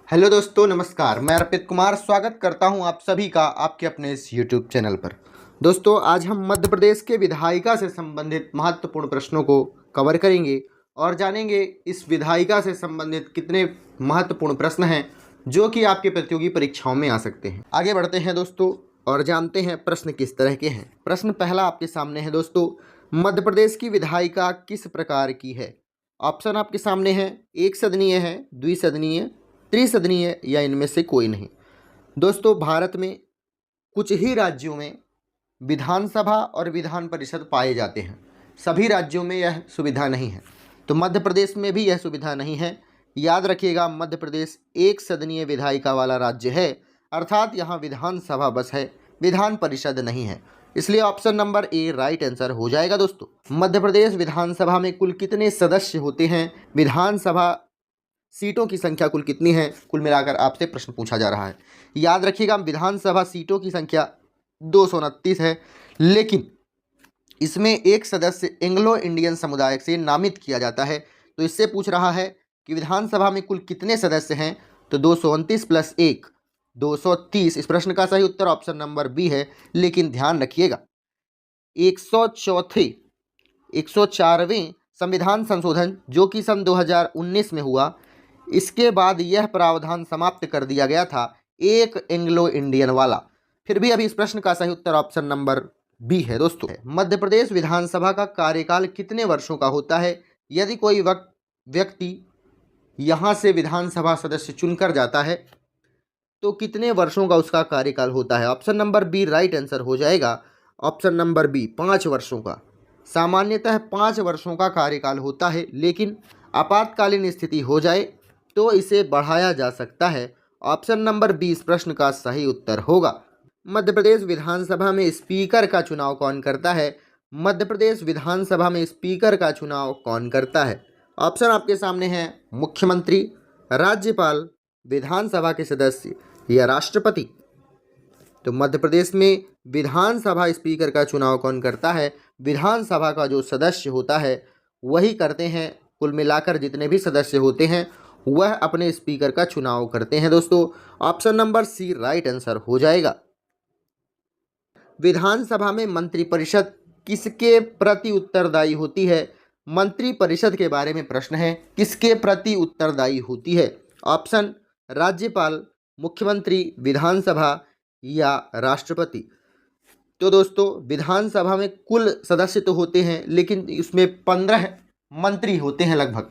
Hello दोस्तों, नमस्कार। मैं अर्पित कुमार स्वागत करता हूं आप सभी का आपके अपने इस यूट्यूब चैनल पर। दोस्तों, आज हम मध्य प्रदेश के विधायिका से संबंधित महत्वपूर्ण प्रश्नों को कवर करेंगे और जानेंगे इस विधायिका से संबंधित कितने महत्वपूर्ण प्रश्न हैं जो कि आपके प्रतियोगी परीक्षाओं में आ सकते हैं। आगे बढ़ते हैं दोस्तों और जानते हैं प्रश्न किस तरह के हैं। प्रश्न पहला आपके सामने है दोस्तों, मध्य प्रदेश की विधायिका किस प्रकार की है? ऑप्शन आपके सामने है, एक सदनीय है, द्विसदनीय, त्रिसदनीय या इनमें से कोई नहीं। दोस्तों, भारत में कुछ ही राज्यों में विधानसभा और विधान परिषद पाए जाते हैं। सभी राज्यों में यह सुविधा नहीं है, तो मध्य प्रदेश में भी यह सुविधा नहीं है। याद रखिएगा, मध्य प्रदेश एक सदनीय विधायिका वाला राज्य है, अर्थात यहाँ विधानसभा बस है, विधान परिषद नहीं है। इसलिए ऑप्शन नंबर ए राइट आंसर हो जाएगा। दोस्तों, मध्य प्रदेश विधानसभा में कुल कितने सदस्य होते हैं? विधानसभा सीटों की संख्या कुल कितनी है? कुल मिलाकर आपसे प्रश्न पूछा जा रहा है। याद रखिएगा, विधानसभा सीटों की संख्या 229 है, लेकिन इसमें एक सदस्य एंग्लो इंडियन समुदाय से नामित किया जाता है। तो इससे पूछ रहा है कि विधानसभा में कुल कितने सदस्य हैं? तो 229 प्लस 1 230। इस प्रश्न का सही उत्तर ऑप्शन नंबर बी है। लेकिन ध्यान रखिएगा, 104वें संविधान संशोधन जो कि सन 2019 में हुआ, इसके बाद यह प्रावधान समाप्त कर दिया गया था, एक एंग्लो इंडियन वाला। फिर भी अभी इस प्रश्न का सही उत्तर ऑप्शन नंबर बी है। दोस्तों, मध्य प्रदेश विधानसभा का कार्यकाल कितने वर्षों का होता है? यदि कोई व्यक्ति यहाँ से विधानसभा सदस्य चुनकर जाता है तो कितने वर्षों का उसका कार्यकाल होता है? Option number B right answer हो जाएगा। ऑप्शन नंबर बी 5 वर्षों का। सामान्यतः 5 वर्षों का कार्यकाल होता है, लेकिन आपातकालीन स्थिति हो जाए तो इसे बढ़ाया जा सकता है। ऑप्शन नंबर 20 प्रश्न का सही उत्तर होगा। मध्य प्रदेश विधानसभा में स्पीकर का चुनाव कौन करता है? मध्य प्रदेश विधानसभा में स्पीकर का चुनाव कौन करता है? ऑप्शन आपके सामने है, मुख्यमंत्री, राज्यपाल, विधानसभा के सदस्य या राष्ट्रपति। तो मध्य प्रदेश में विधानसभा स्पीकर का चुनाव कौन करता है? विधानसभा का जो सदस्य होता है वही करते हैं। कुल मिलाकर जितने भी सदस्य होते हैं वह अपने स्पीकर का चुनाव करते हैं। दोस्तों, option number C right answer हो जाएगा। विधानसभा में मंत्रिपरिषद किसके प्रति उत्तरदायी होती है? मंत्रिपरिषद के बारे में प्रश्न है, किसके प्रति उत्तरदायी होती है? ऑप्शन राज्यपाल, मुख्यमंत्री, विधानसभा या राष्ट्रपति। तो दोस्तों, विधानसभा में कुल सदस्य तो होते हैं, लेकिन इसमें 15 मंत्री होते हैं लगभग।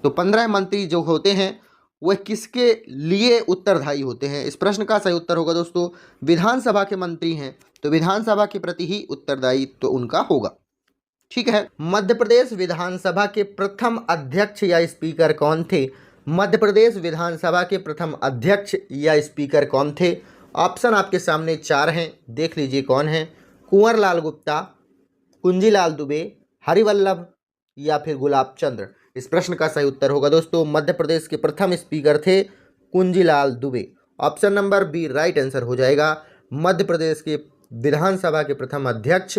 तो 15 मंत्री जो होते हैं वह किसके लिए उत्तरदायी होते हैं? इस प्रश्न का सही उत्तर होगा दोस्तों, विधानसभा के मंत्री हैं तो विधानसभा के प्रति ही उत्तरदायी तो उनका होगा। ठीक है। मध्य प्रदेश विधानसभा के प्रथम अध्यक्ष या स्पीकर कौन थे? मध्य प्रदेश विधानसभा के प्रथम अध्यक्ष या स्पीकर कौन थे? ऑप्शन आपके सामने 4 हैं, देख लीजिए कौन है। कुंवर लाल गुप्ता, कुंजीलाल दुबे, हरिवल्लभ या फिर गुलाब चंद्र। इस प्रश्न का सही उत्तर होगा दोस्तों, मध्य प्रदेश के प्रथम स्पीकर थे Kunjilal Dubey. Option number B right answer हो जाएगा। मध्य प्रदेश के विधानसभा के प्रथम अध्यक्ष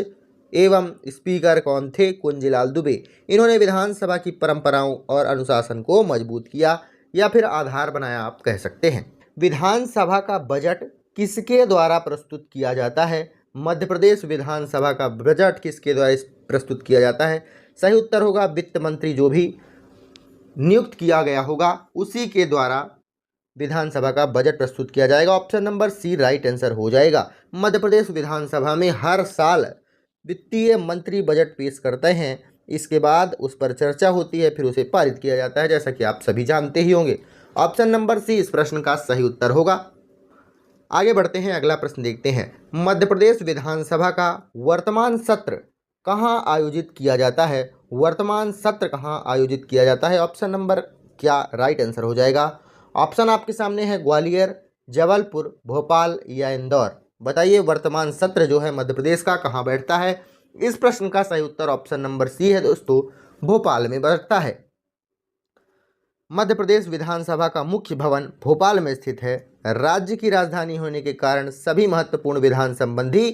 एवं स्पीकर कौन थे? कुंजीलाल दुबे। इन्होंने विधानसभा की परंपराओं और अनुशासन को मजबूत किया या फिर आधार बनाया, आप कह सकते हैं। विधानसभा का बजट किसके द्वारा प्रस्तुत किया जाता है? मध्य प्रदेश विधानसभा का बजट किसके द्वारा प्रस्तुत किया जाता है? सही उत्तर होगा वित्त मंत्री, जो भी नियुक्त किया गया होगा उसी के द्वारा विधानसभा का बजट प्रस्तुत किया जाएगा। Option number C right answer हो जाएगा। मध्य प्रदेश विधानसभा में हर साल वित्तीय मंत्री बजट पेश करते हैं, इसके बाद उस पर चर्चा होती है, फिर उसे पारित किया जाता है, जैसा कि आप सभी जानते ही होंगे। ऑप्शन नंबर सी इस प्रश्न का सही उत्तर होगा। आगे बढ़ते हैं, अगला प्रश्न देखते हैं। मध्य प्रदेश विधानसभा का वर्तमान सत्र कहाँ आयोजित किया जाता है? वर्तमान सत्र कहाँ आयोजित किया जाता है? ऑप्शन नंबर क्या राइट आंसर हो जाएगा? ऑप्शन आपके सामने है, ग्वालियर, जबलपुर, भोपाल या इंदौर। बताइए, वर्तमान सत्र जो है मध्य प्रदेश का कहाँ बैठता है? इस प्रश्न का सही उत्तर ऑप्शन नंबर सी है दोस्तों, भोपाल में बैठता है। मध्य प्रदेश विधानसभा का मुख्य भवन भोपाल में स्थित है। राज्य की राजधानी होने के कारण सभी महत्वपूर्ण विधान संबंधी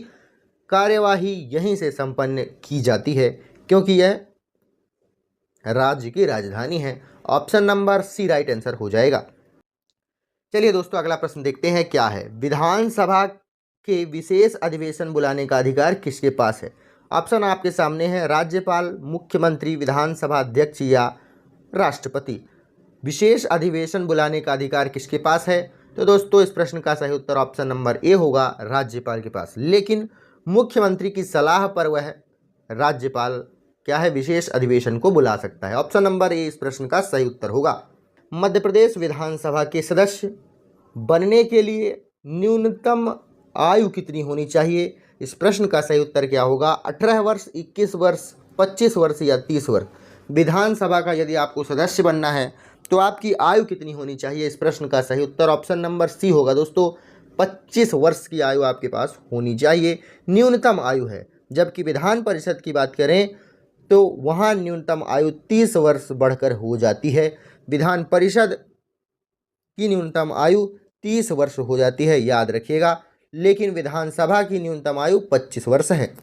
कार्यवाही यहीं से संपन्न की जाती है, क्योंकि यह राज्य की राजधानी है। Option number C right answer हो जाएगा। चलिए दोस्तों, अगला प्रश्न देखते हैं क्या है। विधानसभा के विशेष अधिवेशन बुलाने का अधिकार किसके पास है? ऑप्शन आपके सामने है, राज्यपाल, मुख्यमंत्री, विधानसभा अध्यक्ष या राष्ट्रपति। विशेष अधिवेशन बुलाने का अधिकार किसके पास है? तो दोस्तों, इस प्रश्न का सही उत्तर ऑप्शन नंबर ए होगा, राज्यपाल के पास। लेकिन मुख्यमंत्री की सलाह पर वह राज्यपाल क्या है, विशेष अधिवेशन को बुला सकता है। ऑप्शन नंबर ए इस प्रश्न का सही उत्तर होगा। मध्य प्रदेश विधानसभा के सदस्य बनने के लिए न्यूनतम आयु कितनी होनी चाहिए? इस प्रश्न का सही उत्तर क्या होगा? 18 वर्ष, 21 वर्ष, 25 वर्ष या 30 वर्ष। विधानसभा का यदि आपको सदस्य बनना है तो आपकी आयु कितनी होनी चाहिए? इस प्रश्न का सही उत्तर ऑप्शन नंबर सी होगा दोस्तों, 25 वर्ष की आयु आपके पास होनी चाहिए, न्यूनतम आयु है। जबकि विधान परिषद की बात करें तो वहाँ न्यूनतम आयु 30 वर्ष बढ़कर हो जाती है। विधान परिषद की न्यूनतम आयु 30 वर्ष हो जाती है, याद रखिएगा। लेकिन विधानसभा की न्यूनतम आयु 25 वर्ष है।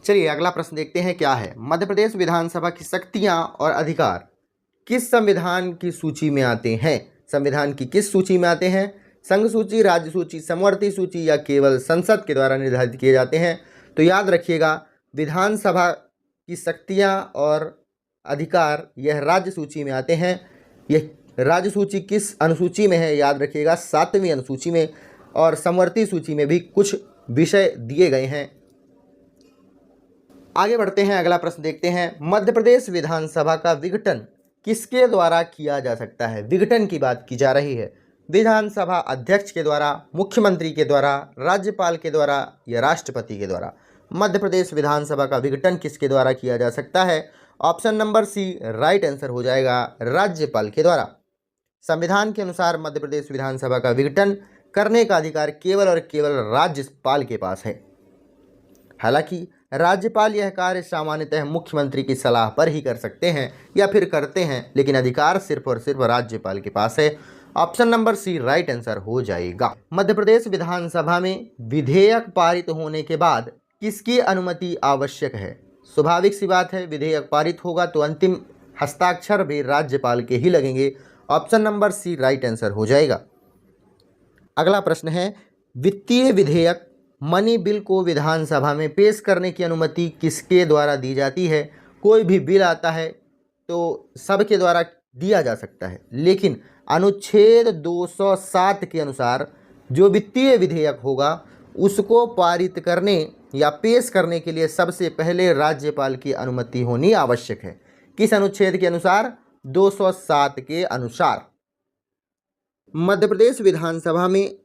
चलिए अगला प्रश्न देखते हैं क्या है। मध्य प्रदेश विधानसभा की शक्तियां और अधिकार किस संविधान की सूची में आते हैं? संविधान की किस सूची में आते हैं? संघ सूची, राज्य सूची, समवर्ती सूची या केवल संसद के द्वारा निर्धारित किए जाते हैं? तो याद रखिएगा, विधानसभा की शक्तियां और अधिकार यह राज्य सूची में आते हैं। यह राज्य सूची किस अनुसूची में है? याद रखिएगा, 7वीं अनुसूची में। और समवर्ती सूची में भी कुछ विषय दिए गए हैं। आगे बढ़ते हैं, अगला प्रश्न देखते हैं। मध्य प्रदेश विधानसभा का विघटन किसके द्वारा किया जा सकता है? विघटन की बात की जा रही है। विधानसभा अध्यक्ष के द्वारा, मुख्यमंत्री के द्वारा, राज्यपाल के द्वारा या राष्ट्रपति के द्वारा। मध्य प्रदेश विधानसभा का विघटन किसके द्वारा किया जा सकता है? Option number C right answer हो जाएगा, राज्यपाल के द्वारा। संविधान के अनुसार मध्य प्रदेश विधानसभा का विघटन करने का अधिकार केवल और केवल राज्यपाल के पास है। हालांकि राज्यपाल यह कार्य सामान्यतः मुख्यमंत्री की सलाह पर ही कर सकते हैं या फिर करते हैं, लेकिन अधिकार सिर्फ और सिर्फ राज्यपाल के पास है। Option number C right answer हो जाएगा। मध्य प्रदेश विधानसभा में विधेयक पारित होने के बाद किसकी अनुमति आवश्यक है? स्वाभाविक सी बात है, विधेयक पारित होगा तो अंतिम हस्ताक्षर भी राज्यपाल के ही लगेंगे। Option number C right answer हो जाएगा। अगला प्रश्न है, वित्तीय विधेयक मनी बिल को विधानसभा में पेश करने की अनुमति किसके द्वारा दी जाती है? कोई भी बिल आता है तो सबके द्वारा दिया जा सकता है, लेकिन अनुच्छेद 207 के अनुसार जो वित्तीय विधेयक होगा उसको पारित करने या पेश करने के लिए सबसे पहले राज्यपाल की अनुमति होनी आवश्यक है। किस अनुच्छेद के अनुसार? 207 के अनुसार। मध्य प्रदेश विधानसभा में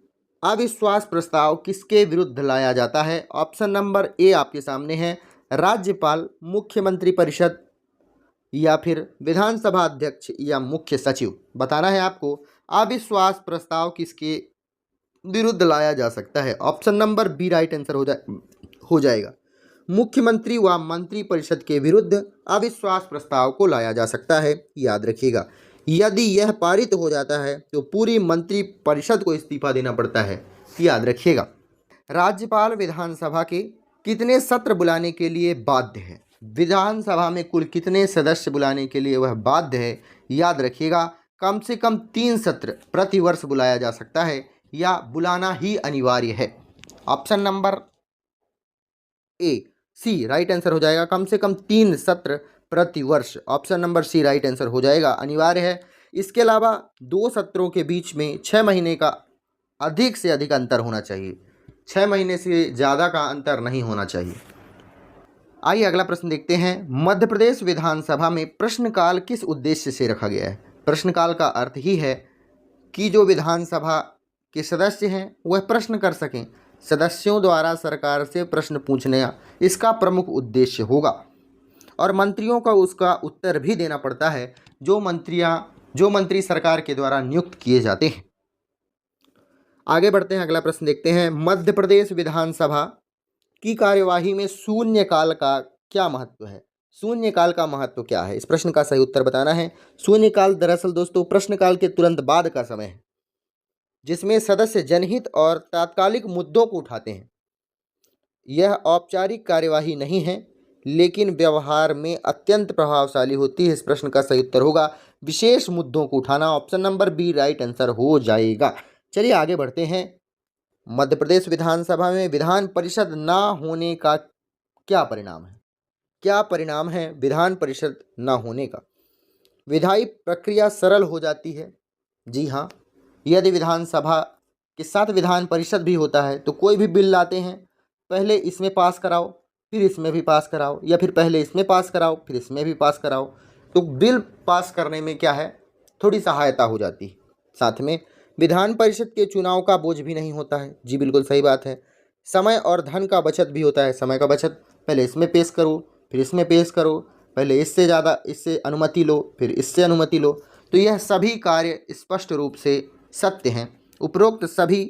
अविश्वास प्रस्ताव किसके विरुद्ध लाया जाता है? ऑप्शन नंबर ए आपके सामने है, राज्यपाल, मुख्यमंत्री परिषद या फिर विधानसभा अध्यक्ष या मुख्य सचिव। बताना है आपको अविश्वास प्रस्ताव किसके विरुद्ध लाया जा सकता है। Option number B right answer हो जाएगा। मुख्यमंत्री व मंत्री परिषद के विरुद्ध अविश्वास प्रस्ताव को लाया जा सकता है, याद रखिएगा। यदि यह पारित हो जाता है तो पूरी मंत्री परिषद को इस्तीफा देना पड़ता है, याद रखिएगा। राज्यपाल विधानसभा के कितने सत्र बुलाने के लिए बाध्य है? विधानसभा में कुल कितने सदस्य बुलाने के लिए वह बाध्य है? याद रखिएगा, कम से कम 3 सत्र प्रति वर्ष बुलाया जा सकता है या बुलाना ही अनिवार्य है। Option number A C right answer हो जाएगा। कम से कम 3 सत्र प्रति वर्ष। Option number C right answer हो जाएगा, अनिवार्य है। इसके अलावा 2 सत्रों के बीच में 6 महीने का अधिक से अधिक अंतर होना चाहिए। 6 महीने से ज़्यादा का अंतर नहीं होना चाहिए। आइए अगला प्रश्न देखते हैं। मध्य प्रदेश विधानसभा में प्रश्नकाल किस उद्देश्य से रखा गया है? प्रश्नकाल का अर्थ ही है कि जो विधानसभा के सदस्य हैं वह प्रश्न कर सकें। सदस्यों द्वारा सरकार से प्रश्न पूछने इसका प्रमुख उद्देश्य होगा और मंत्रियों को उसका उत्तर भी देना पड़ता है, जो मंत्री सरकार के द्वारा नियुक्त किए जाते हैं। आगे बढ़ते हैं, अगला प्रश्न देखते हैं। मध्य प्रदेश विधानसभा की कार्यवाही में शून्यकाल का क्या महत्व है? शून्यकाल का महत्व क्या है? इस प्रश्न का सही उत्तर बताना है। शून्यकाल दरअसल दोस्तों प्रश्नकाल के तुरंत बाद का समय है, जिसमें सदस्य जनहित और तात्कालिक मुद्दों को उठाते हैं। यह औपचारिक कार्यवाही नहीं है, लेकिन व्यवहार में अत्यंत प्रभावशाली होती है। इस प्रश्न का सही उत्तर होगा विशेष मुद्दों को उठाना। Option number B right answer हो जाएगा। चलिए आगे बढ़ते हैं। मध्य प्रदेश विधानसभा में विधान परिषद ना होने का क्या परिणाम है? क्या परिणाम है विधान परिषद ना होने का? विधायी प्रक्रिया सरल हो जाती है। जी हाँ, यदि विधानसभा के साथ विधान परिषद भी होता है तो कोई भी बिल लाते हैं, पहले इसमें पास कराओ फिर इसमें भी पास कराओ, या फिर पहले इसमें पास कराओ फिर इसमें भी पास कराओ, तो बिल पास करने में क्या है, थोड़ी सहायता हो जाती है। साथ में विधान परिषद के चुनाव का बोझ भी नहीं होता है। जी बिल्कुल सही बात है। समय और धन का बचत भी होता है। समय का बचत, पहले इसमें पेश करो फिर इसमें पेश करो, पहले इससे ज़्यादा इससे अनुमति लो फिर इससे अनुमति लो, तो यह सभी कार्य स्पष्ट रूप से सत्य हैं। उपरोक्त सभी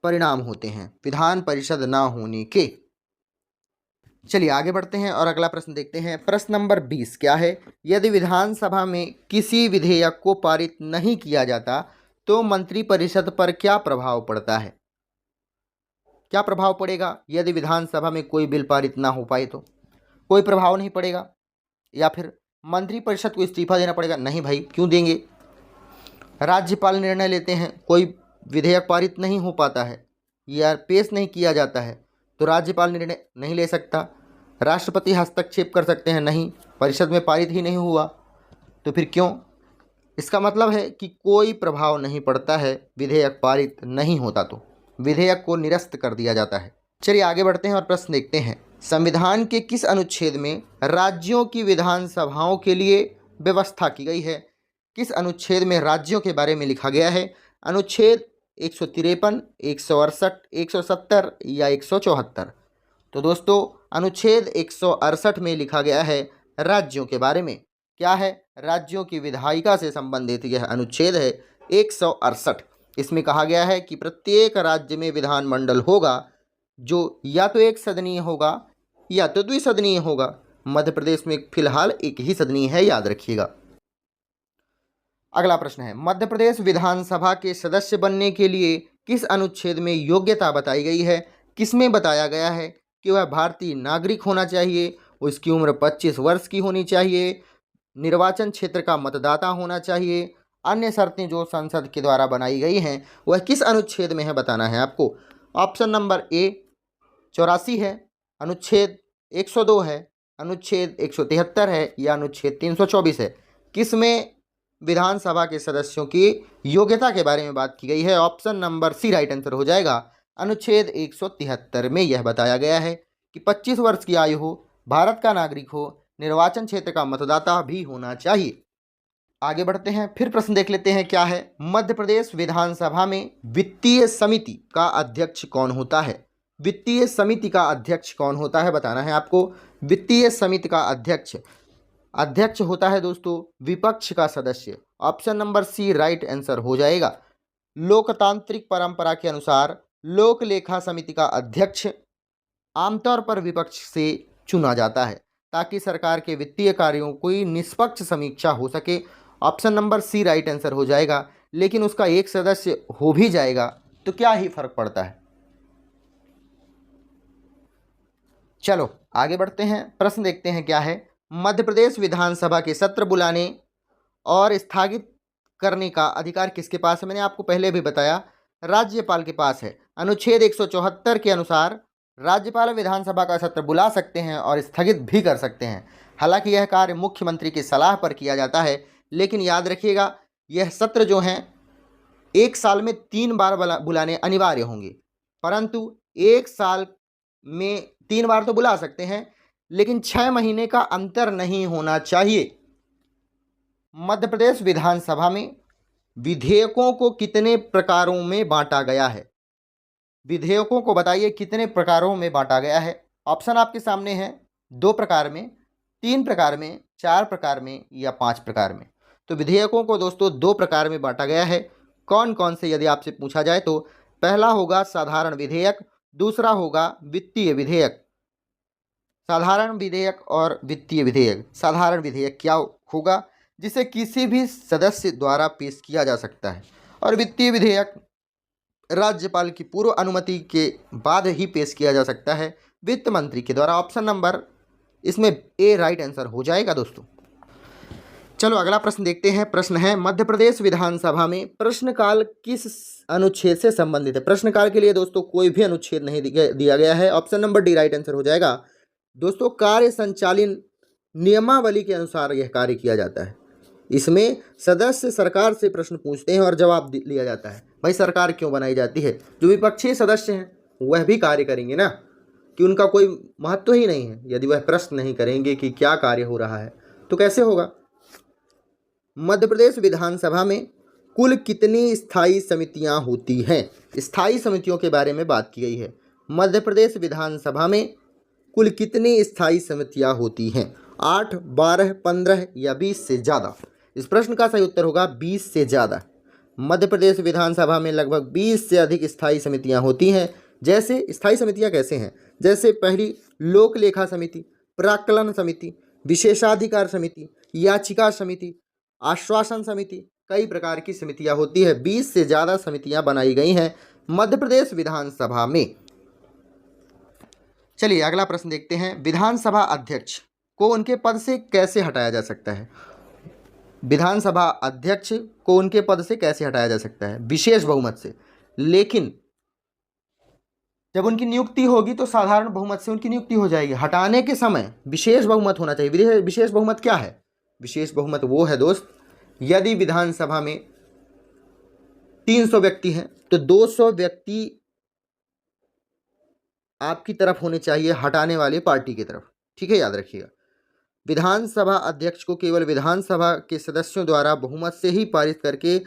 परिणाम होते हैं विधान परिषद ना होने के। चलिए आगे बढ़ते हैं और अगला प्रश्न देखते हैं। प्रश्न नंबर 20 क्या है? यदि विधानसभा में किसी विधेयक को पारित नहीं किया जाता तो मंत्रिपरिषद पर क्या प्रभाव पड़ता है? क्या प्रभाव पड़ेगा यदि विधानसभा में कोई बिल पारित ना हो पाए? तो कोई प्रभाव नहीं पड़ेगा। या फिर मंत्रिपरिषद को इस्तीफा देना पड़ेगा? नहीं भाई, क्यों देंगे। राज्यपाल निर्णय लेते हैं, कोई विधेयक पारित नहीं हो पाता है या पेश नहीं किया जाता है तो राज्यपाल निर्णय नहीं ले सकता। राष्ट्रपति हस्तक्षेप कर सकते हैं, नहीं, परिषद में पारित ही नहीं हुआ तो फिर क्यों। इसका मतलब है कि कोई प्रभाव नहीं पड़ता है, विधेयक पारित नहीं होता तो विधेयक को निरस्त कर दिया जाता है। चलिए आगे बढ़ते हैं और प्रश्न देखते हैं। संविधान के किस अनुच्छेद में राज्यों की विधानसभाओं के लिए व्यवस्था की गई है? किस अनुच्छेद में राज्यों के बारे में लिखा गया है? अनुच्छेद 153, 168, 170 या 174? तो दोस्तों अनुच्छेद 168 में लिखा गया है राज्यों के बारे में। क्या है? राज्यों की विधायिका से संबंधित यह अनुच्छेद है 168। इसमें कहा गया है कि प्रत्येक राज्य में विधानमंडल होगा जो या तो एक सदनीय होगा या तो द्विसदनीय होगा। मध्य प्रदेश में फिलहाल एक ही सदनीय है, याद रखिएगा। अगला प्रश्न है, मध्य प्रदेश विधानसभा के सदस्य बनने के लिए किस अनुच्छेद में योग्यता बताई गई है? किसमें बताया गया है कि वह भारतीय नागरिक होना चाहिए, उसकी उम्र 25 वर्ष की होनी चाहिए, निर्वाचन क्षेत्र का मतदाता होना चाहिए, अन्य शर्तें जो संसद के द्वारा बनाई गई हैं वह किस अनुच्छेद में है बताना है आपको। ऑप्शन नंबर ए 84 है, अनुच्छेद 102 है, अनुच्छेद 173 है या अनुच्छेद 324 है। किसमें विधानसभा के सदस्यों की योग्यता के बारे में बात की गई है? Option number C right answer हो जाएगा। अनुच्छेद 173 में यह बताया गया है कि 25 वर्ष की आयु हो, भारत का नागरिक हो, निर्वाचन क्षेत्र का मतदाता भी होना चाहिए। आगे बढ़ते हैं, फिर प्रश्न देख लेते हैं क्या है। मध्य प्रदेश विधानसभा में वित्तीय समिति का अध्यक्ष कौन होता है? वित्तीय समिति का अध्यक्ष कौन होता है बताना है आपको। वित्तीय समिति का अध्यक्ष होता है दोस्तों विपक्ष का सदस्य। Option number C right answer हो जाएगा। लोकतांत्रिक परंपरा के अनुसार लोक लेखा समिति का अध्यक्ष आमतौर पर विपक्ष से चुना जाता है ताकि सरकार के वित्तीय कार्यों की निष्पक्ष समीक्षा हो सके। Option number C right answer हो जाएगा। लेकिन उसका एक सदस्य हो भी जाएगा तो क्या ही फर्क पड़ता है। चलो आगे बढ़ते हैं, प्रश्न देखते हैं क्या है। मध्य प्रदेश विधानसभा के सत्र बुलाने और स्थगित करने का अधिकार किसके पास है? मैंने आपको पहले भी बताया, राज्यपाल के पास है। अनुच्छेद 174 के अनुसार राज्यपाल विधानसभा का सत्र बुला सकते हैं और स्थगित भी कर सकते हैं। हालांकि यह कार्य मुख्यमंत्री की सलाह पर किया जाता है, लेकिन याद रखिएगा यह सत्र जो हैं एक साल में 3 बार बुलाने अनिवार्य होंगे, परंतु एक साल में 3 बार तो बुला सकते हैं लेकिन 6 महीने का अंतर नहीं होना चाहिए। मध्य प्रदेश विधानसभा में विधेयकों को कितने प्रकारों में बांटा गया है? विधेयकों को बताइए कितने प्रकारों में बांटा गया है। ऑप्शन आपके सामने है, 2 प्रकार में, 3 प्रकार में, 4 प्रकार में या 5 प्रकार में। तो विधेयकों को दोस्तों 2 प्रकार में बांटा गया है। कौन कौन से यदि आपसे पूछा जाए तो पहला होगा साधारण विधेयक, दूसरा होगा वित्तीय विधेयक। साधारण विधेयक और वित्तीय विधेयक। साधारण विधेयक क्या होगा? जिसे किसी भी सदस्य द्वारा पेश किया जा सकता है, और वित्तीय विधेयक राज्यपाल की पूर्व अनुमति के बाद ही पेश किया जा सकता है वित्त मंत्री के द्वारा। ऑप्शन नंबर इसमें ए राइट आंसर हो जाएगा दोस्तों। चलो अगला प्रश्न देखते हैं। प्रश्न है मध्य प्रदेश विधानसभा में प्रश्नकाल किस अनुच्छेद से संबंधित है। प्रश्नकाल के लिए दोस्तों कोई भी अनुच्छेद नहीं दिया गया है। Option number D right answer हो जाएगा। दोस्तों कार्य संचालन नियमावली के अनुसार यह कार्य किया जाता है। इसमें सदस्य सरकार से प्रश्न पूछते हैं और जवाब लिया जाता है। भाई सरकार क्यों बनाई जाती है? जो विपक्षी सदस्य हैं वह भी कार्य करेंगे ना, कि उनका कोई महत्व ही नहीं है। यदि वह प्रश्न नहीं करेंगे कि क्या कार्य हो रहा है तो कैसे होगा। मध्य प्रदेश विधानसभा में कुल कितनी स्थायी समितियां होती हैं? स्थायी समितियों के बारे में बात की गई है। मध्य प्रदेश विधानसभा में कुल कितनी स्थायी समितियां होती हैं? 8, 12, 15 या 20 से ज़्यादा। इस प्रश्न का सही उत्तर होगा 20 से ज़्यादा। मध्य प्रदेश विधानसभा में लगभग 20 से अधिक स्थायी समितियां होती हैं। जैसे स्थायी समितियां कैसे हैं? जैसे पहली लोक लेखा समिति, प्राक्कलन समिति, विशेषाधिकार समिति, याचिका समिति, आश्वासन समिति, कई प्रकार की समितियां होती है। 20 से ज़्यादा समितियां बनाई गई हैं मध्य प्रदेश विधानसभा में। चलिए अगला प्रश्न देखते हैं। विधानसभा अध्यक्ष को उनके पद से कैसे हटाया जा सकता है? विधानसभा अध्यक्ष को उनके पद से कैसे हटाया जा सकता है? विशेष बहुमत से। लेकिन जब उनकी नियुक्ति होगी तो साधारण बहुमत से उनकी नियुक्ति हो जाएगी। हटाने के समय विशेष बहुमत होना चाहिए। विशेष बहुमत क्या है? विशेष बहुमत वो है दोस्त, यदि विधानसभा में 300 व्यक्ति हैं तो 200 व्यक्ति आपकी तरफ होने चाहिए, हटाने वाले पार्टी की तरफ। ठीक है, याद रखिएगा। विधानसभा अध्यक्ष को केवल विधानसभा के सदस्यों द्वारा बहुमत से ही पारित करके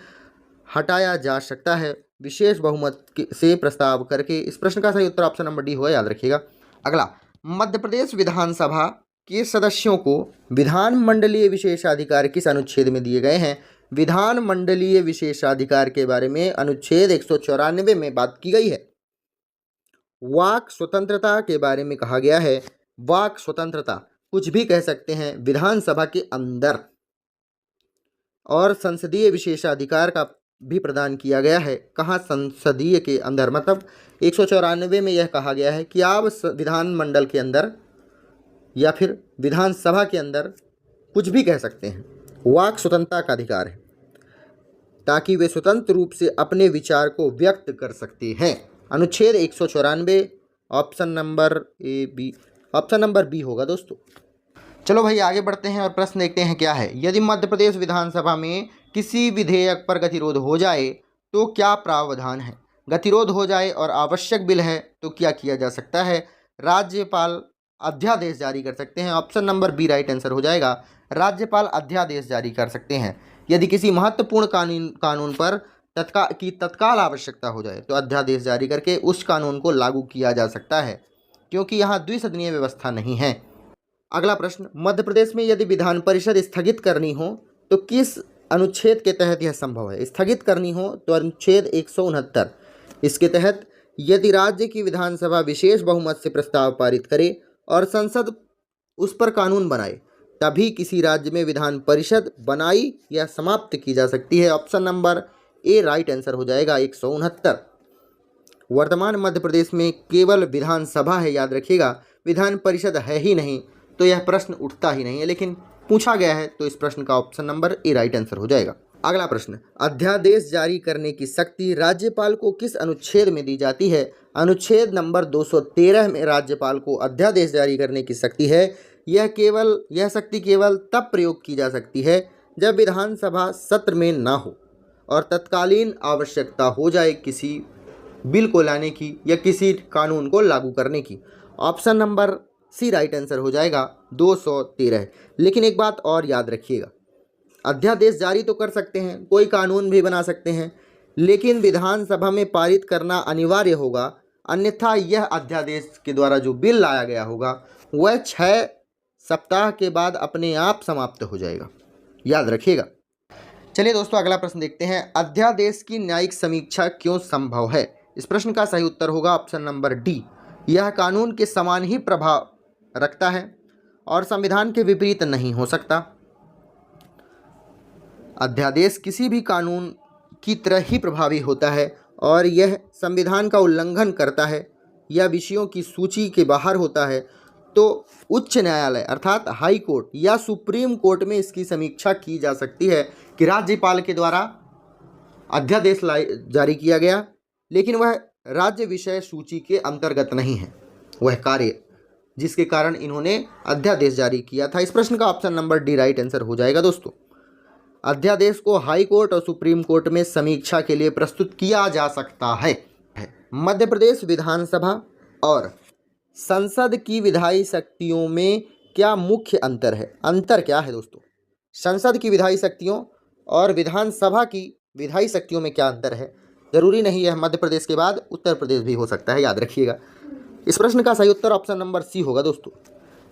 हटाया जा सकता है, विशेष बहुमत से प्रस्ताव करके। इस प्रश्न का सही उत्तर ऑप्शन नंबर डी होगा, याद रखिएगा। अगला, मध्य प्रदेश विधानसभा के सदस्यों को विधानमंडलीय विशेषाधिकार किस अनुच्छेद में दिए गए हैं? विधानमंडलीय विशेषाधिकार के बारे में अनुच्छेद 194 में बात की गई है। वाक स्वतंत्रता के बारे में कहा गया है। वाक स्वतंत्रता कुछ भी कह सकते हैं विधानसभा के अंदर, और संसदीय विशेषाधिकार का भी प्रदान किया गया है। कहाँ? संसदीय के अंदर। मतलब 194 में यह कहा गया है कि आप विधानमंडल के अंदर या फिर विधानसभा के अंदर कुछ भी कह सकते हैं। वाक स्वतंत्रता का अधिकार है ताकि वे स्वतंत्र रूप से अपने विचार को व्यक्त कर सकते हैं। अनुच्छेद 194 ऑप्शन नंबर बी होगा दोस्तों। चलो भाई आगे बढ़ते हैं और प्रश्न देखते हैं क्या है। यदि मध्य प्रदेश विधानसभा में किसी विधेयक पर गतिरोध हो जाए तो क्या प्रावधान है? गतिरोध हो जाए और आवश्यक बिल है तो क्या किया जा सकता है? राज्यपाल अध्यादेश जारी कर सकते हैं। Option number B right answer हो जाएगा। राज्यपाल अध्यादेश जारी कर सकते हैं। यदि किसी महत्वपूर्ण कानून पर तत्काल आवश्यकता हो जाए तो अध्यादेश जारी करके उस कानून को लागू किया जा सकता है, क्योंकि यहाँ द्विसदनीय व्यवस्था नहीं है। अगला प्रश्न, मध्य प्रदेश में यदि विधान परिषद स्थगित करनी हो तो किस अनुच्छेद के तहत यह संभव है? स्थगित करनी हो तो अनुच्छेद 169। इसके तहत यदि राज्य की विधानसभा विशेष बहुमत से प्रस्ताव पारित करे और संसद उस पर कानून बनाए तभी किसी राज्य में विधान परिषद बनाई या समाप्त की जा सकती है। ऑप्शन नंबर ए राइट आंसर हो जाएगा 169। वर्तमान मध्य प्रदेश में केवल विधानसभा है, याद रखिएगा, विधान परिषद है ही नहीं, तो यह प्रश्न उठता ही नहीं है, लेकिन पूछा गया है तो इस प्रश्न का ऑप्शन नंबर ए राइट आंसर हो जाएगा। अगला प्रश्न, अध्यादेश जारी करने की शक्ति राज्यपाल को किस अनुच्छेद में दी जाती है? अनुच्छेद नंबर 213 में राज्यपाल को अध्यादेश जारी करने की शक्ति है। यह शक्ति केवल तब प्रयोग की जा सकती है जब विधानसभा सत्र में ना हो और तत्कालीन आवश्यकता हो जाए किसी बिल को लाने की या किसी कानून को लागू करने की। Option number C right answer हो जाएगा 213। लेकिन एक बात और याद रखिएगा, अध्यादेश जारी तो कर सकते हैं, कोई कानून भी बना सकते हैं, लेकिन विधानसभा में पारित करना अनिवार्य होगा, अन्यथा यह अध्यादेश के द्वारा जो बिल लाया गया होगा वह 6 सप्ताह के बाद अपने आप समाप्त हो जाएगा, याद रखिएगा। चलिए दोस्तों अगला प्रश्न देखते हैं। अध्यादेश की न्यायिक समीक्षा क्यों संभव है? इस प्रश्न का सही उत्तर होगा ऑप्शन नंबर डी। यह कानून के समान ही प्रभाव रखता है और संविधान के विपरीत नहीं हो सकता। अध्यादेश किसी भी कानून की तरह ही प्रभावी होता है और यह संविधान का उल्लंघन करता है या विषयों की सूची के बाहर होता है तो उच्च न्यायालय अर्थात हाई कोर्ट या सुप्रीम कोर्ट में इसकी समीक्षा की जा सकती है कि राज्यपाल के द्वारा अध्यादेश जारी किया गया, लेकिन वह राज्य विषय सूची के अंतर्गत नहीं है वह कार्य, जिसके कारण इन्होंने अध्यादेश जारी किया था। इस प्रश्न का option number D right answer हो जाएगा दोस्तों। अध्यादेश को हाई कोर्ट और सुप्रीम कोर्ट में समीक्षा के लिए प्रस्तुत किया जा सकता है। मध्य प्रदेश विधानसभा और संसद की विधायी शक्तियों में क्या मुख्य अंतर है? अंतर क्या है दोस्तों? संसद की विधायी शक्तियों और विधानसभा की विधायी शक्तियों में क्या अंतर है? जरूरी नहीं है मध्य प्रदेश के बाद उत्तर प्रदेश भी हो सकता है, याद रखिएगा। इस प्रश्न का सही उत्तर ऑप्शन नंबर सी होगा दोस्तों।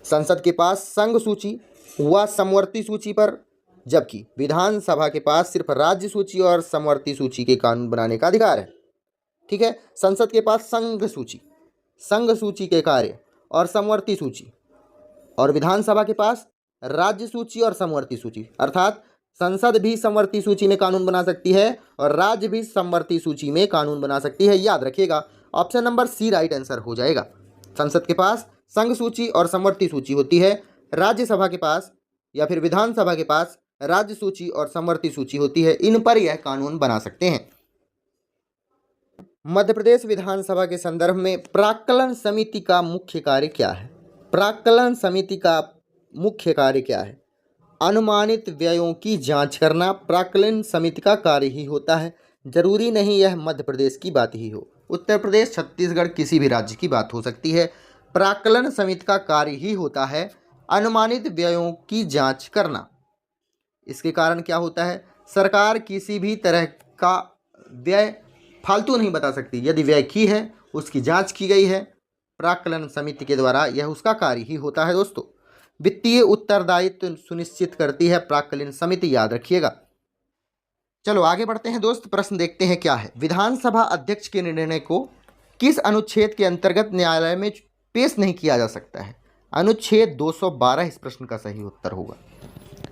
संसद के पास संघ सूची व समवर्ती सूची पर, जबकि विधानसभा के पास सिर्फ राज्य सूची और समवर्ती सूची के कानून बनाने का अधिकार है। ठीक है, संसद के पास संघ सूची के कार्य और समवर्ती सूची, और विधानसभा के पास राज्य सूची और समवर्ती सूची, अर्थात संसद भी समवर्ती सूची में कानून बना सकती है और राज्य भी समवर्ती सूची में कानून बना सकती है। याद रखिएगा, option number C right answer हो जाएगा। संसद के पास संघ सूची और समवर्ती सूची होती है, राज्यसभा के पास या फिर विधानसभा के पास राज्य सूची और समवर्ती सूची होती है। इन पर यह कानून बना सकते हैं। मध्य प्रदेश विधानसभा के संदर्भ में प्राक्कलन समिति का मुख्य कार्य क्या है? प्राक्कलन समिति का मुख्य कार्य क्या है? अनुमानित व्ययों की जांच करना प्राक्कलन समिति का कार्य ही होता है। जरूरी नहीं यह मध्य प्रदेश की बात ही हो, उत्तर प्रदेश, छत्तीसगढ़, किसी भी राज्य की बात हो सकती है। प्राक्कलन समिति का कार्य ही होता है अनुमानित व्ययों की जांच करना। इसके कारण क्या होता है? सरकार किसी भी तरह का व्यय फालतू नहीं बता सकती। यदि व्यय की है, उसकी जांच की गई है, प्राक्कलन समिति के द्वारा, यह उसका कार्य ही होता है दोस्तों। वित्तीय उत्तरदायित्व सुनिश्चित करती है प्राक्कलन समिति, याद रखिएगा। चलो आगे बढ़ते हैं दोस्त, प्रश्न देखते हैं क्या है। विधानसभा अध्यक्ष के निर्णय को किस अनुच्छेद के अंतर्गत न्यायालय में पेश नहीं किया जा सकता है? अनुच्छेद 212 इस प्रश्न का सही उत्तर होगा।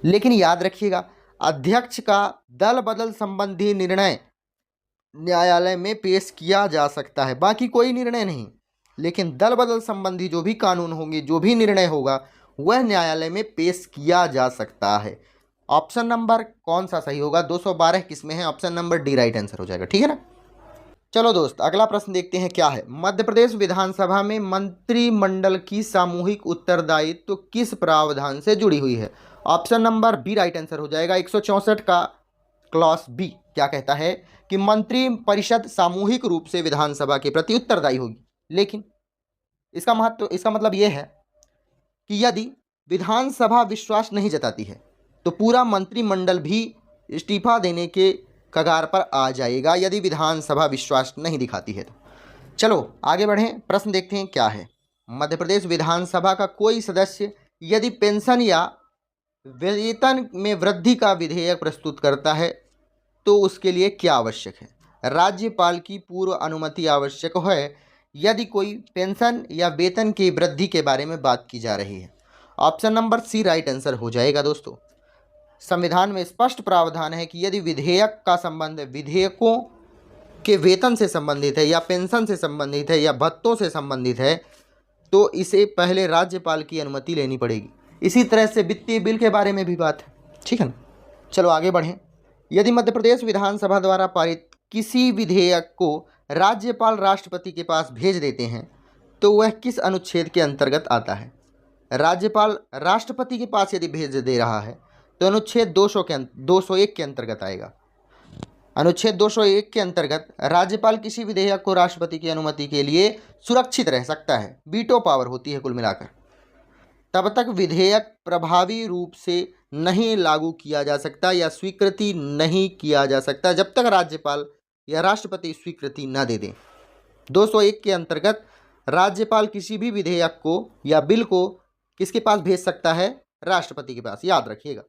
लेकिन याद रखिएगा, अध्यक्ष का दल बदल संबंधी निर्णय न्यायालय में पेश किया जा सकता है, बाकी कोई निर्णय नहीं। लेकिन दल बदल संबंधी जो भी कानून होंगे, जो भी निर्णय होगा, वह न्यायालय में पेश किया जा सकता है। ऑप्शन नंबर कौन सा सही होगा? 212 किस में है? Option number D right answer हो जाएगा। ठीक है ना। चलो दोस्त, अगला प्रश्न देखते हैं क्या है। मध्य प्रदेश विधानसभा में मंत्रिमंडल की सामूहिक उत्तरदायित्व किस प्रावधान से जुड़ी हुई है? Option number B right answer हो जाएगा। 164 का क्लॉज बी क्या कहता है कि मंत्री परिषद सामूहिक रूप से विधानसभा के प्रति उत्तरदायी होगी। लेकिन इसका मतलब यह है कि यदि विधानसभा विश्वास नहीं जताती है तो पूरा मंत्रिमंडल भी इस्तीफा देने के कगार पर आ जाएगा, यदि विधानसभा विश्वास नहीं दिखाती है तो। चलो आगे बढ़ें, प्रश्न देखते हैं क्या है। मध्य प्रदेश विधानसभा का कोई सदस्य यदि पेंशन या वेतन में वृद्धि का विधेयक प्रस्तुत करता है तो उसके लिए क्या आवश्यक है? राज्यपाल की पूर्व अनुमति आवश्यक है यदि कोई पेंशन या वेतन की वृद्धि के बारे में बात की जा रही है। Option number C right answer हो जाएगा दोस्तों। संविधान में स्पष्ट प्रावधान है कि यदि विधेयक का संबंध विधेयकों के वेतन से संबंधित है या पेंशन से संबंधित है या भत्तों से संबंधित है तो इसे पहले राज्यपाल की अनुमति लेनी पड़ेगी। इसी तरह से वित्तीय बिल के बारे में भी बात है। ठीक है ना। चलो आगे बढ़ें। यदि मध्य प्रदेश विधानसभा द्वारा पारित किसी विधेयक को राज्यपाल राष्ट्रपति के पास भेज देते हैं तो वह किस अनुच्छेद के अंतर्गत आता है? राज्यपाल राष्ट्रपति के पास यदि भेज दे रहा है तो अनुच्छेद 201 के अंतर्गत आएगा। अनुच्छेद 201 के अंतर्गत राज्यपाल किसी विधेयक को राष्ट्रपति की अनुमति के लिए सुरक्षित रह सकता है, वीटो पावर होती है कुल मिलाकर। तब तक विधेयक प्रभावी रूप से नहीं लागू किया जा सकता या स्वीकृति नहीं किया जा सकता जब तक राज्यपाल या राष्ट्रपति स्वीकृति न दे दें। 201 के अंतर्गत राज्यपाल किसी भी विधेयक को या बिल को किसके पास भेज सकता है? राष्ट्रपति के पास, याद रखिएगा।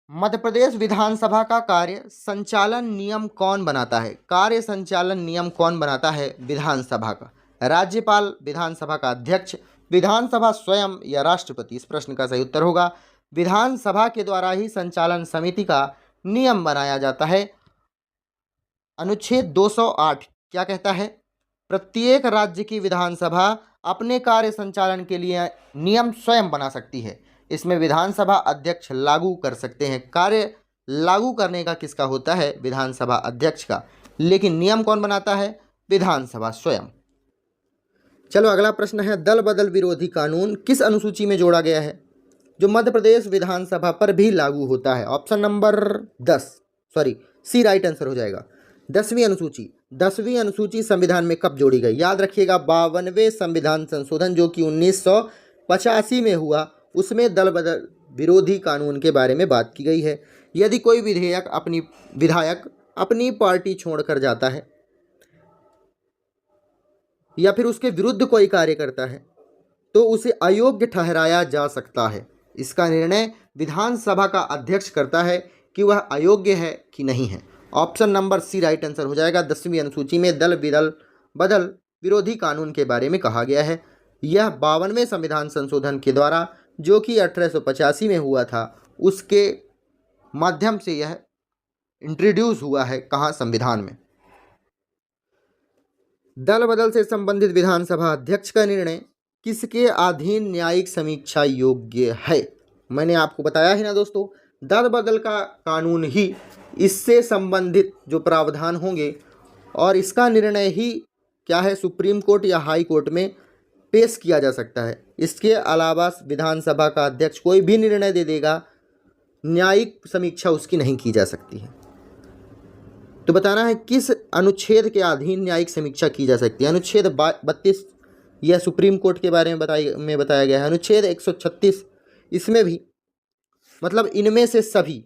मध्य प्रदेश विधानसभा का कार्य संचालन नियम कौन बनाता है? कार्य संचालन नियम कौन बनाता है विधानसभा का? राज्यपाल, विधानसभा का अध्यक्ष, विधानसभा स्वयं या राष्ट्रपति? इस प्रश्न का सही उत्तर होगा विधानसभा के द्वारा ही संचालन समिति का नियम बनाया जाता है। अनुच्छेद 208 क्या कहता है? प्रत्येक राज्य की विधानसभा अपने कार्य संचालन के लिए नियम स्वयं बना सकती है। इसमें विधानसभा अध्यक्ष लागू कर सकते हैं। कार्य लागू करने का किसका होता है? विधानसभा अध्यक्ष का। लेकिन नियम कौन बनाता है? विधानसभा स्वयं। चलो अगला प्रश्न है, दल बदल विरोधी कानून किस अनुसूची में जोड़ा गया है जो मध्य प्रदेश विधानसभा पर भी लागू होता है? ऑप्शन नंबर 10, सी राइट आंसर हो जाएगा। 10वीं अनुसूची। 10वीं अनुसूची संविधान में कब जोड़ी गई? याद रखिएगा 52वें संविधान संशोधन जो कि 1985 में हुआ, उसमें दल बदल विरोधी कानून के बारे में बात की गई है। यदि कोई विधायक अपनी पार्टी छोड़कर जाता है या फिर उसके विरुद्ध कोई कार्य करता है तो उसे अयोग्य ठहराया जा सकता है। इसका निर्णय विधानसभा का अध्यक्ष करता है कि वह अयोग्य है कि नहीं है। Option number C right answer हो जाएगा। 10वीं अनुसूची में दल बदल विरोधी कानून के बारे में कहा गया है। यह 52वें संविधान संशोधन के द्वारा जो कि 1885 में हुआ था, उसके माध्यम से यह इंट्रोड्यूस हुआ है। कहाँ? संविधान में। दल बदल से संबंधित विधानसभा अध्यक्ष का निर्णय किसके अधीन न्यायिक समीक्षा योग्य है? मैंने आपको बताया है ना दोस्तों, दल बदल का कानून ही इससे संबंधित जो प्रावधान होंगे और इसका निर्णय ही क्या है, सुप्रीम कोर्ट या हाई कोर्ट में पेश किया जा सकता है। इसके अलावा विधानसभा का अध्यक्ष कोई भी निर्णय दे देगा, न्यायिक समीक्षा उसकी नहीं की जा सकती है। तो बताना है किस अनुच्छेद के अधीन न्यायिक समीक्षा की जा सकती है। अनुच्छेद 32 यह सुप्रीम कोर्ट के बारे में बताया गया है। अनुच्छेद 136 इसमें भी, मतलब इनमें से सभी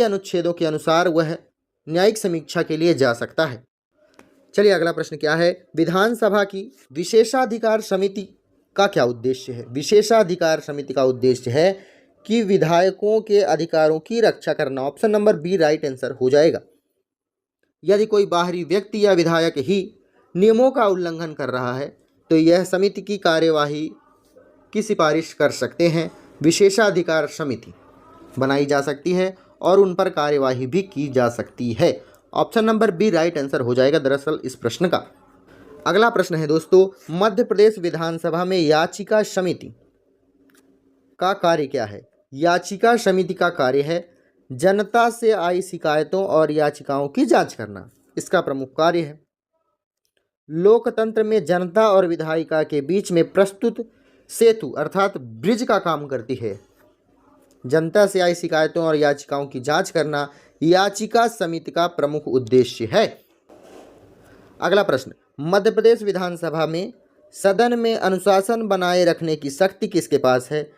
अनुच्छेदों के अनुसार वह न्यायिक समीक्षा के लिए जा सकता है। चलिए अगला प्रश्न क्या है, विधानसभा की विशेषाधिकार समिति का क्या उद्देश्य है? विशेषाधिकार समिति का उद्देश्य है कि विधायकों के अधिकारों की रक्षा करना। Option number B right answer हो जाएगा। यदि कोई बाहरी व्यक्ति या विधायक ही नियमों का उल्लंघन कर रहा है तो यह समिति की कार्यवाही की सिफारिश कर सकते हैं। विशेषाधिकार समिति बनाई जा सकती है और उन पर कार्यवाही भी की जा सकती है। Option number B right answer हो जाएगा दरअसल इस प्रश्न का। अगला प्रश्न है दोस्तों, मध्य प्रदेश विधानसभा में याचिका समिति का कार्य क्या है? याचिका समिति का कार्य है जनता से आई शिकायतों और याचिकाओं की जांच करना, इसका प्रमुख कार्य है। लोकतंत्र में जनता और विधायिका के बीच में प्रस्तुत सेतु अर्थात ब्रिज का काम करती है। जनता से आई शिकायतों और याचिकाओं की जांच करना याचिका समिति का प्रमुख उद्देश्य है। अगला प्रश्न, मध्य प्रदेश विधानसभा में सदन में अनुशासन बनाए रखने की शक्ति किसके पास है?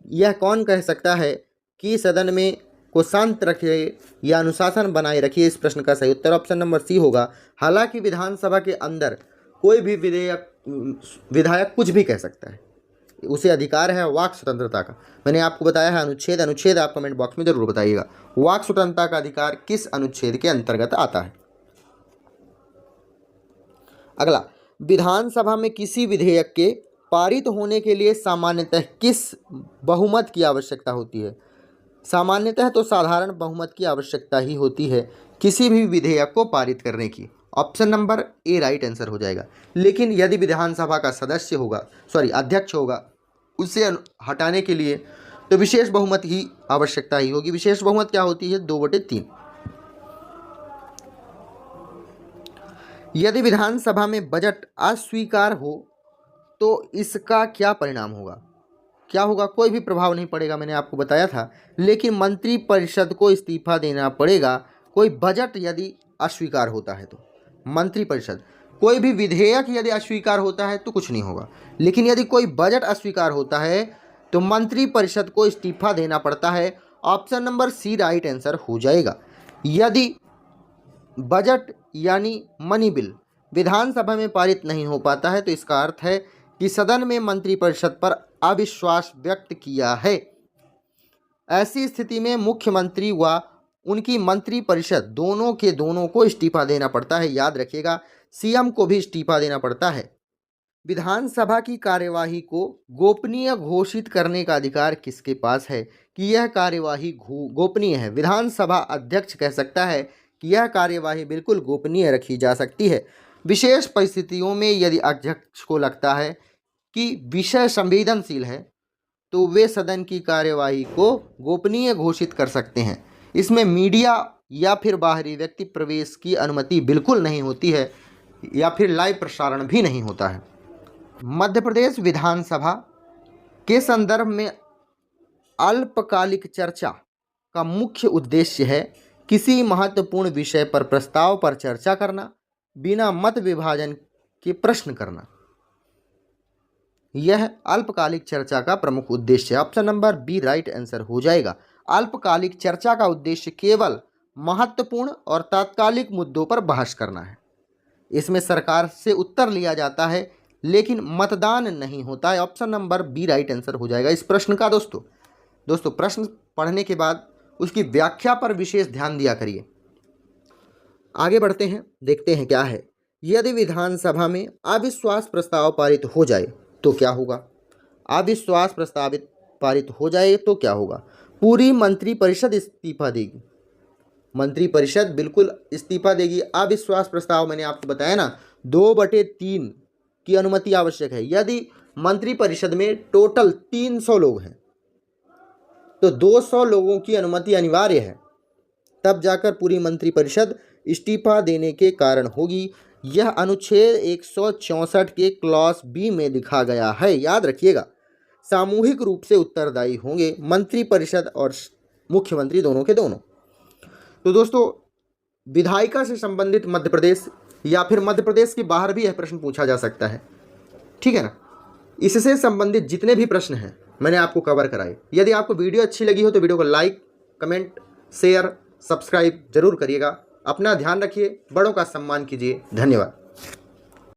यह कौन कह सकता है कि सदन में को शांत रखे या अनुशासन बनाए रखिए? इस प्रश्न का सही उत्तर ऑप्शन नंबर सी होगा। हालांकि विधानसभा के अंदर कोई भी विधायक कुछ भी कह सकता है, उसे अधिकार है वाक स्वतंत्रता का। मैंने आपको बताया है अनुच्छेद आप कमेंट बॉक्स में जरूर बताइएगा। वाक स्वतंत्रता का अधिकार किस अनुच्छेद के अंतर्गत आता है? अगला, विधानसभा में किसी विधेयक के पारित होने के लिए सामान्यतः किस बहुमत की आवश्यकता होती है? सामान्यतः तो साधारण बहुमत की आवश्यकता ही होती है किसी भी विधेयक को पारित करने की। ऑप्शन नंबर ए राइट आंसर हो जाएगा। लेकिन यदि विधानसभा का अध्यक्ष होगा, उसे हटाने के लिए तो विशेष बहुमत की आवश्यकता ही होगी। विशेष बहुमत क्या होती है? 2/3। यदि विधानसभा में बजट अस्वीकार हो तो इसका क्या परिणाम होगा? क्या होगा? कोई भी प्रभाव नहीं पड़ेगा, मैंने आपको बताया था। लेकिन मंत्रिपरिषद को इस्तीफा देना पड़ेगा। कोई बजट यदि अस्वीकार होता है तो मंत्रिपरिषद, कोई भी विधेयक यदि अस्वीकार होता है तो कुछ नहीं होगा। लेकिन यदि कोई बजट अस्वीकार होता है तो मंत्रिपरिषद को इस्तीफा देना पड़ता है। Option number C right answer हो जाएगा। यदि बजट यानी मनी बिल विधानसभा में पारित नहीं हो पाता है तो इसका अर्थ है कि सदन में मंत्रिपरिषद पर अविश्वास व्यक्त किया है। ऐसी स्थिति में मुख्यमंत्री व उनकी मंत्रिपरिषद दोनों को इस्तीफा देना पड़ता है। याद रखिएगा, सीएम को भी इस्तीफा देना पड़ता है। विधानसभा की कार्यवाही को गोपनीय घोषित करने का अधिकार किसके पास है कि यह कार्यवाही गोपनीय है? विधानसभा अध्यक्ष कह सकता है कि यह कार्यवाही बिल्कुल गोपनीय रखी जा सकती है। विशेष परिस्थितियों में यदि अध्यक्ष को लगता है कि विषय संवेदनशील है तो वे सदन की कार्यवाही को गोपनीय घोषित कर सकते हैं। इसमें मीडिया या फिर बाहरी व्यक्ति प्रवेश की अनुमति बिल्कुल नहीं होती है या फिर लाइव प्रसारण भी नहीं होता है। मध्य प्रदेश विधानसभा के संदर्भ में अल्पकालिक चर्चा का मुख्य उद्देश्य है किसी महत्वपूर्ण विषय पर प्रस्ताव पर चर्चा करना, बिना मत विभाजन के प्रश्न करना। यह अल्पकालिक चर्चा का प्रमुख उद्देश्य है। Option number B right answer हो जाएगा। अल्पकालिक चर्चा का उद्देश्य केवल महत्वपूर्ण और तात्कालिक मुद्दों पर बहस करना है। इसमें सरकार से उत्तर लिया जाता है लेकिन मतदान नहीं होता है। Option number B right answer हो जाएगा इस प्रश्न का। दोस्तों प्रश्न पढ़ने के बाद उसकी व्याख्या पर विशेष ध्यान दिया करिए। आगे बढ़ते हैं, देखते हैं क्या है। यदि विधानसभा में अविश्वास प्रस्ताव पारित हो जाए तो क्या होगा? अविश्वास प्रस्तावित पारित हो जाए तो क्या होगा? पूरी मंत्रिपरिषद इस्तीफा देगी। मंत्रिपरिषद बिल्कुल इस्तीफा देगी। अविश्वास प्रस्ताव मैंने आपको बताया ना 2/3 की अनुमति आवश्यक है। यदि मंत्रिपरिषद में टोटल 300 लोग हैं तो 200 लोगों की अनुमति अनिवार्य है, तब जाकर पूरी मंत्रिपरिषद इस्तीफा देने के कारण होगी। यह अनुच्छेद 164 के क्लॉज बी में लिखा गया है। याद रखिएगा, सामूहिक रूप से उत्तरदायी होंगे मंत्रिपरिषद और मुख्यमंत्री दोनों के दोनों। तो दोस्तों विधायिका से संबंधित मध्य प्रदेश या फिर मध्य प्रदेश के बाहर भी यह प्रश्न पूछा जा सकता है, ठीक है ना। इससे संबंधित जितने भी प्रश्न हैं मैंने आपको कवर कराए। यदि आपको वीडियो अच्छी लगी हो तो वीडियो को लाइक, कमेंट, शेयर, सब्सक्राइब जरूर करिएगा। अपना ध्यान रखिए, बड़ों का सम्मान कीजिए। धन्यवाद।